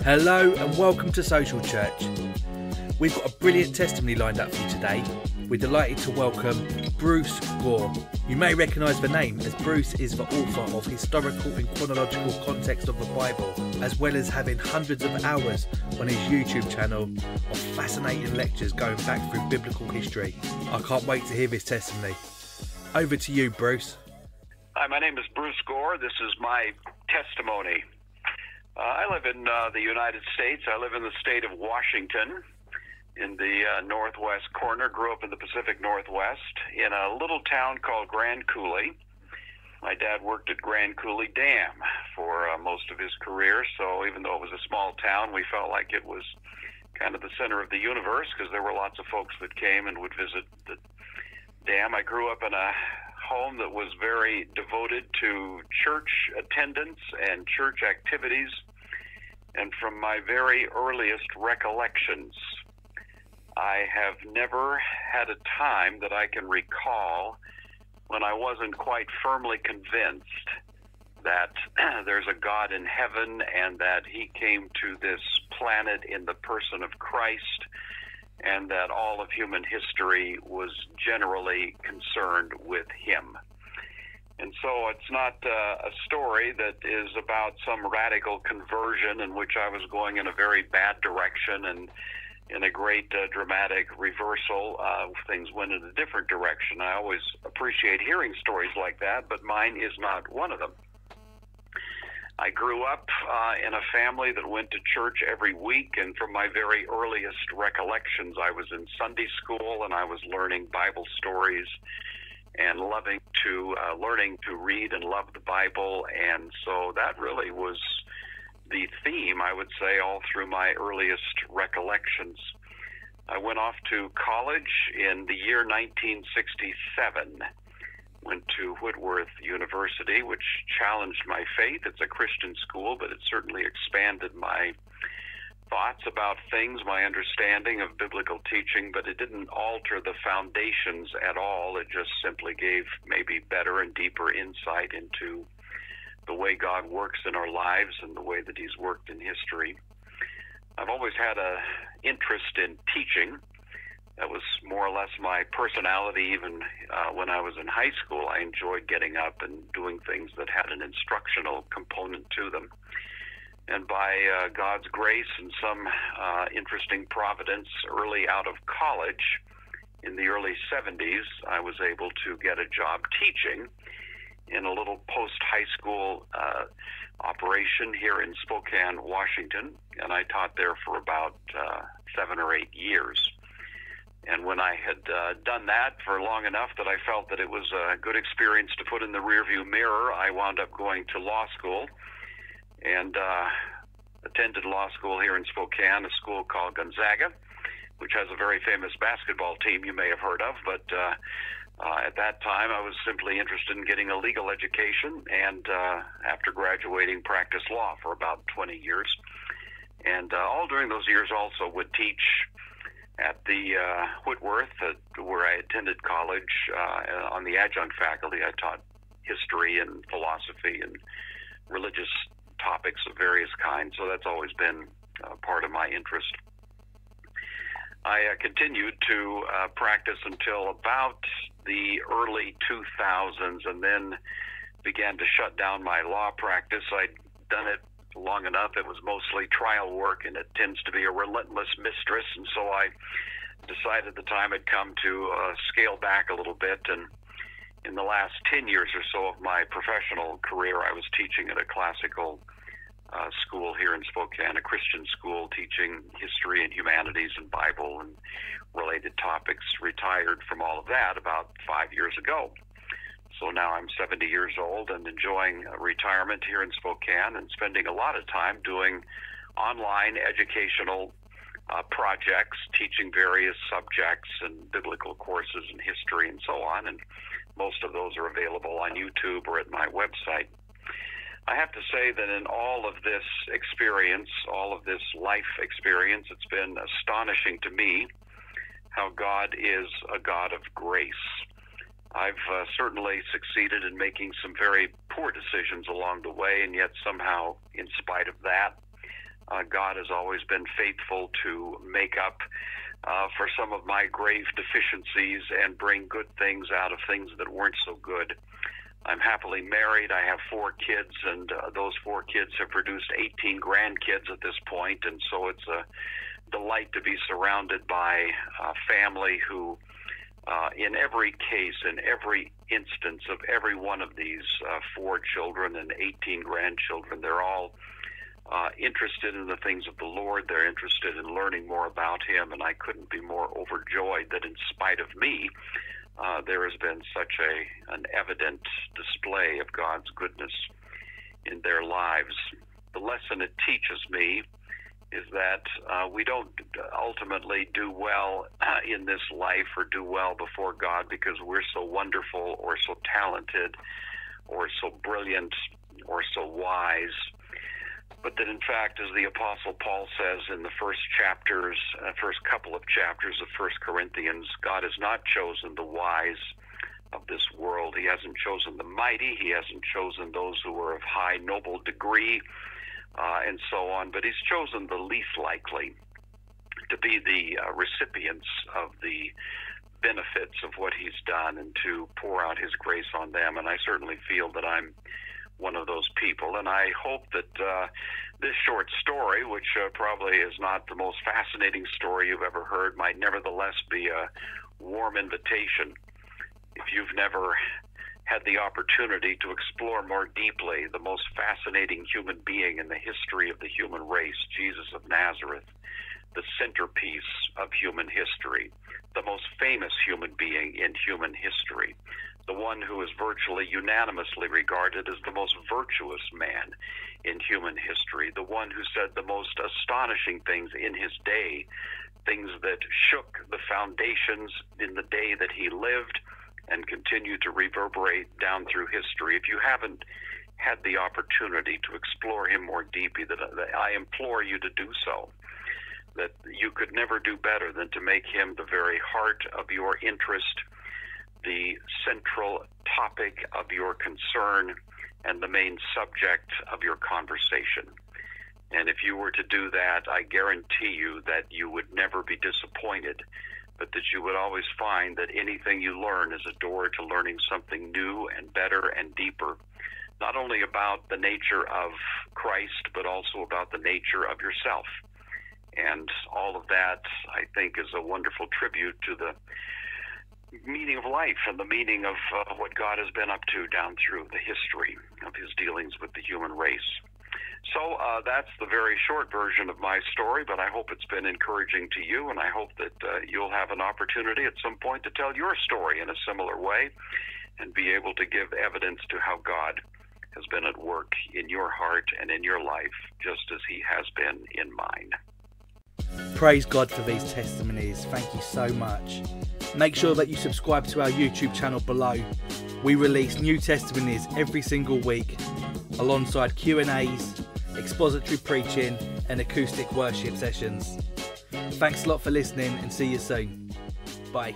Hello and welcome to Social Church. We've got a brilliant testimony lined up for you today. We're delighted to welcome Bruce Gore. You may recognise the name as Bruce is the author of Historical and Chronological Context of the Bible, as well as having hundreds of hours on his YouTube channel of fascinating lectures going back through biblical history. I can't wait to hear his testimony. Over to you, Bruce. Hi, my name is Bruce Gore. This is my testimony. I live in the United States. I live in the state of Washington in the northwest corner. Grew up in the Pacific Northwest in a little town called Grand Coulee. My dad worked at Grand Coulee Dam for most of his career, so even though it was a small town, we felt like it was kind of the center of the universe because there were lots of folks that came and would visit the dam. I grew up in a home that was very devoted to church attendance and church activities, and from my very earliest recollections, I have never had a time that I can recall when I wasn't quite firmly convinced that there's a God in heaven and that he came to this planet in the person of Christ, and that all of human history was generally concerned with him. And so it's not a story that is about some radical conversion in which I was going in a very bad direction and in a great dramatic reversal, things went in a different direction. I always appreciate hearing stories like that, but mine is not one of them. I grew up in a family that went to church every week, and from my very earliest recollections, I was in Sunday school and I was learning Bible stories and learning to read and love the Bible. And so that really was the theme, I would say, all through my earliest recollections. I went off to college in the year 1967. Went to Whitworth University, which challenged my faith. It's a Christian school, but it certainly expanded my thoughts about things, my understanding of biblical teaching, but it didn't alter the foundations at all. It just simply gave maybe better and deeper insight into the way God works in our lives and the way that he's worked in history. I've always had an interest in teaching. That was more or less my personality. Even when I was in high school, I enjoyed getting up and doing things that had an instructional component to them. And by God's grace and some interesting providence, early out of college, in the early 70s, I was able to get a job teaching in a little post-high school operation here in Spokane, Washington. And I taught there for about 7 or 8 years. And when I had done that for long enough that I felt that it was a good experience to put in the rearview mirror, I wound up going to law school and attended law school here in Spokane, a school called Gonzaga, which has a very famous basketball team you may have heard of. But at that time, I was simply interested in getting a legal education, and after graduating, practiced law for about 20 years. And all during those years also would teach at the Whitworth, where I attended college, on the adjunct faculty. I taught history and philosophy and religious topics of various kinds, so that's always been part of my interest. I continued to practice until about the early 2000s, and then began to shut down my law practice. I'd done it long enough. It was mostly trial work, and it tends to be a relentless mistress, and so I decided the time had come to scale back a little bit. And in the last 10 years or so of my professional career, I was teaching at a classical school here in Spokane, a Christian school, teaching history and humanities and Bible and related topics. Retired from all of that about 5 years ago. So now I'm 70 years old and enjoying retirement here in Spokane and spending a lot of time doing online educational projects, teaching various subjects and biblical courses and history and so on. And most of those are available on YouTube or at my website. I have to say that in all of this experience, all of this life experience, it's been astonishing to me how God is a God of grace. I've certainly succeeded in making some very poor decisions along the way, and yet somehow, in spite of that, God has always been faithful to make up for some of my grave deficiencies and bring good things out of things that weren't so good. I'm happily married. I have 4 kids, and those 4 kids have produced 18 grandkids at this point, and so it's a delight to be surrounded by family who, in every case, in every instance of every one of these 4 children and 18 grandchildren, they're all interested in the things of the Lord. They're interested in learning more about Him, and I couldn't be more overjoyed that in spite of me, there has been such an evident display of God's goodness in their lives. The lesson it teaches me is that we don't ultimately do well in this life or do well before God because we're so wonderful or so talented or so brilliant or so wise, but that in fact, as the Apostle Paul says in the first couple of chapters of 1 Corinthians, God has not chosen the wise of this world. He hasn't chosen the mighty. He hasn't chosen those who are of high noble degree, and so on, but He's chosen the least likely to be the recipients of the benefits of what He's done and to pour out His grace on them. And I certainly feel that I'm one of those people, and I hope that this short story, which probably is not the most fascinating story you've ever heard, might nevertheless be a warm invitation. If you've never had the opportunity to explore more deeply the most fascinating human being in the history of the human race, Jesus of Nazareth, the centerpiece of human history, the most famous human being in human history, the one who is virtually unanimously regarded as the most virtuous man in human history, the one who said the most astonishing things in his day, things that shook the foundations in the day that he lived and continue to reverberate down through history. If you haven't had the opportunity to explore him more deeply, that I implore you to do so, that you could never do better than to make him the very heart of your interest, the central topic of your concern, and the main subject of your conversation. And if you were to do that, I guarantee you that you would never be disappointed, but that you would always find that anything you learn is a door to learning something new and better and deeper, not only about the nature of Christ, but also about the nature of yourself. And all of that, I think, is a wonderful tribute to the meaning of life and the meaning of what God has been up to down through the history of his dealings with the human race. So that's the very short version of my story, but I hope it's been encouraging to you, and I hope that you'll have an opportunity at some point to tell your story in a similar way and be able to give evidence to how God has been at work in your heart and in your life, just as he has been in mine. Praise God for these testimonies. Thank you so much. Make sure that you subscribe to our YouTube channel below. We release new testimonies every single week, alongside Q&As, expository preaching and acoustic worship sessions. Thanks a lot for listening, and see you soon. Bye.